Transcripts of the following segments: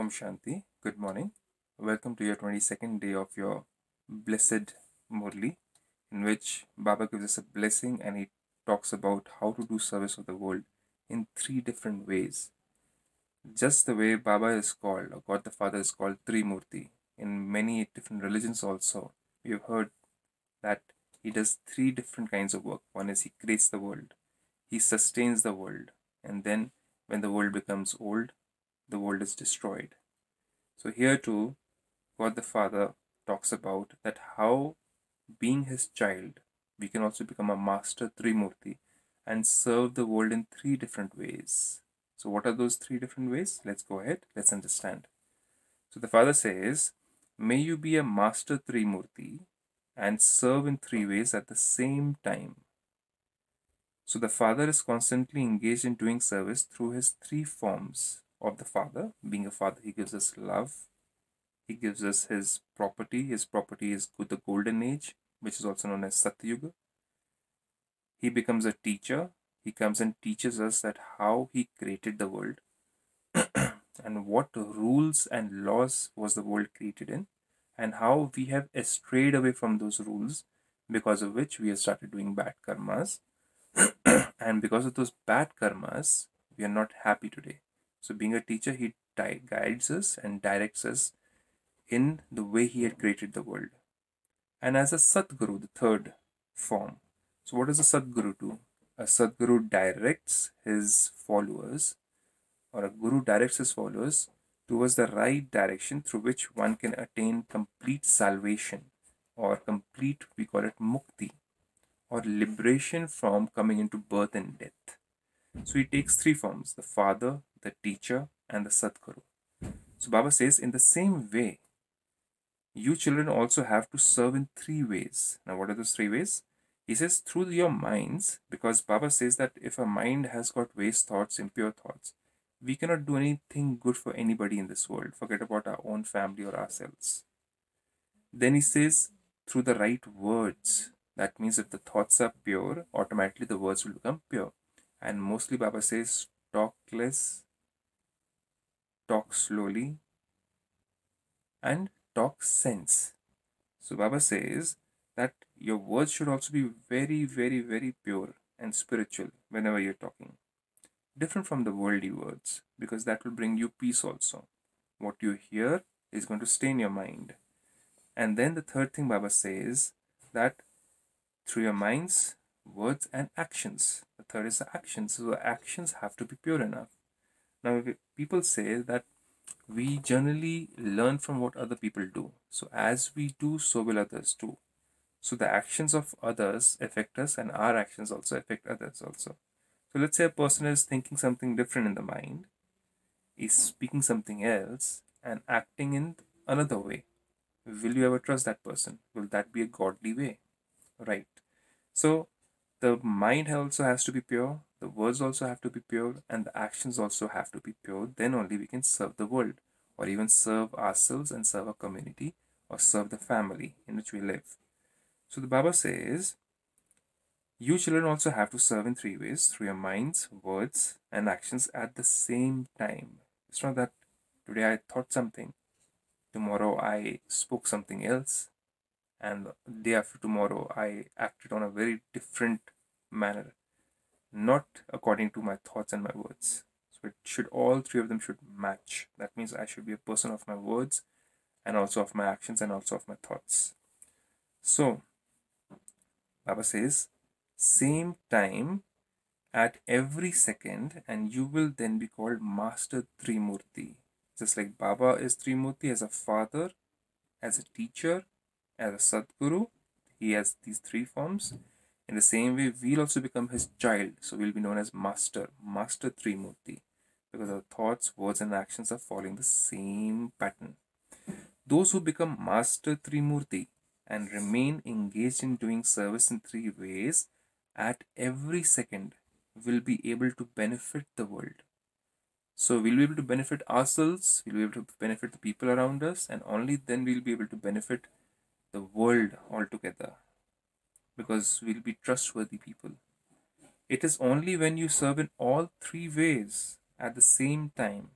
Om Shanti. Good morning. Welcome to your 22nd day of your blessed Murli, in which Baba gives us a blessing and he talks about how to do service of the world in three different ways. Just the way Baba is called, or God the Father is called Trimurti. In many different religions also, we have heard that he does three different kinds of work. One is he creates the world, he sustains the world, and then when the world becomes old, the world is destroyed. So here too, God the Father talks about that how being his child, we can also become a master Trimurti and serve the world in three different ways. So what are those three different ways? Let's go ahead, let's understand. So the Father says, may you be a master Trimurti and serve in three ways at the same time. So the Father is constantly engaged in doing service through his three forms of the Father. Being a Father, he gives us love, he gives us his property. His property is the golden age, which is also known as Satyuga. He becomes a teacher. He comes and teaches us that how he created the world and what rules and laws was the world created in, and how we have strayed away from those rules, because of which we have started doing bad karmas. And because of those bad karmas, we are not happy today. So being a teacher, he guides us and directs us in the way he had created the world. And as a Sadguru, the third form. So what does a Sadguru do? A Sadguru directs his followers, or a Guru directs his followers towards the right direction through which one can attain complete salvation, or complete, we call it mukti, or liberation from coming into birth and death. So he takes three forms: the Father, the Teacher, and the Sadguru. So Baba says, in the same way, you children also have to serve in three ways. Now, what are those three ways? He says, through your minds, because Baba says that if a mind has got waste thoughts, impure thoughts, we cannot do anything good for anybody in this world. Forget about our own family or ourselves. Then he says, through the right words. That means if the thoughts are pure, automatically the words will become pure. And mostly Baba says, talk less, talk slowly, and talk sense. So Baba says that your words should also be very, very, very pure and spiritual whenever you're talking. Different from the worldly words, because that will bring you peace also. What you hear is going to stay in your mind. And then the third thing Baba says, that through your minds, words and actions. The third is the actions. So the actions have to be pure enough. Now people say that we generally learn from what other people do. So as we do, so will others do. So the actions of others affect us, and our actions also affect others also. So let's say a person is thinking something different in the mind, is speaking something else, and acting in another way. Will you ever trust that person? Will that be a godly way? Right. So the mind also has to be pure, the words also have to be pure, and the actions also have to be pure. Then only we can serve the world, or even serve ourselves and serve our community, or serve the family in which we live. So the Baba says, you children also have to serve in three ways: through your minds, words, and actions at the same time. It's not that today I thought something, tomorrow I spoke something else, and day after tomorrow I acted on a very different manner, not according to my thoughts and my words. So it should, all three of them should match. That means I should be a person of my words, and also of my actions, and also of my thoughts. So Baba says, same time at every second, and you will then be called Master Trimurti. Just like Baba is Trimurti as a father, as a teacher, as a Sadguru, he has these three forms. In the same way, we'll also become his child. So we'll be known as Master Trimurti, because our thoughts, words, and actions are following the same pattern. Those who become Master Trimurti and remain engaged in doing service in three ways at every second will be able to benefit the world. So we'll be able to benefit ourselves, we'll be able to benefit the people around us, and only then we'll be able to benefit the world altogether, because we'll be trustworthy people. It is only when you serve in all three ways at the same time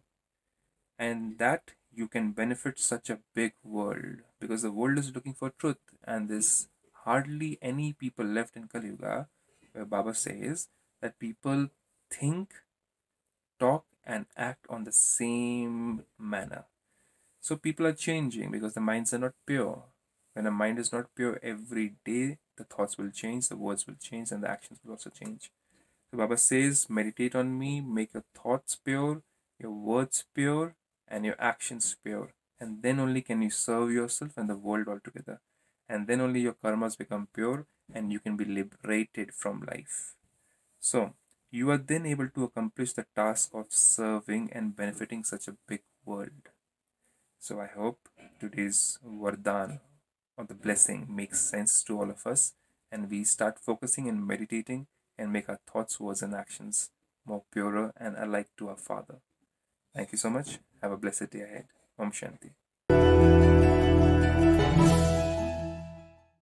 and that you can benefit such a big world, because the world is looking for truth, and there's hardly any people left in Kali Yuga where Baba says that people think, talk, and act on the same manner. So people are changing because the minds are not pure. When a mind is not pure, every day the thoughts will change, the words will change, and the actions will also change. So Baba says, meditate on me, make your thoughts pure, your words pure, and your actions pure. And then only can you serve yourself and the world altogether. And then only your karmas become pure and you can be liberated from life. So you are then able to accomplish the task of serving and benefiting such a big world. So I hope today's Vardhan or the blessing makes sense to all of us, and we start focusing and meditating and make our thoughts, words, and actions more purer and alike to our Father. Thank you so much. Have a blessed day ahead. Om Shanti.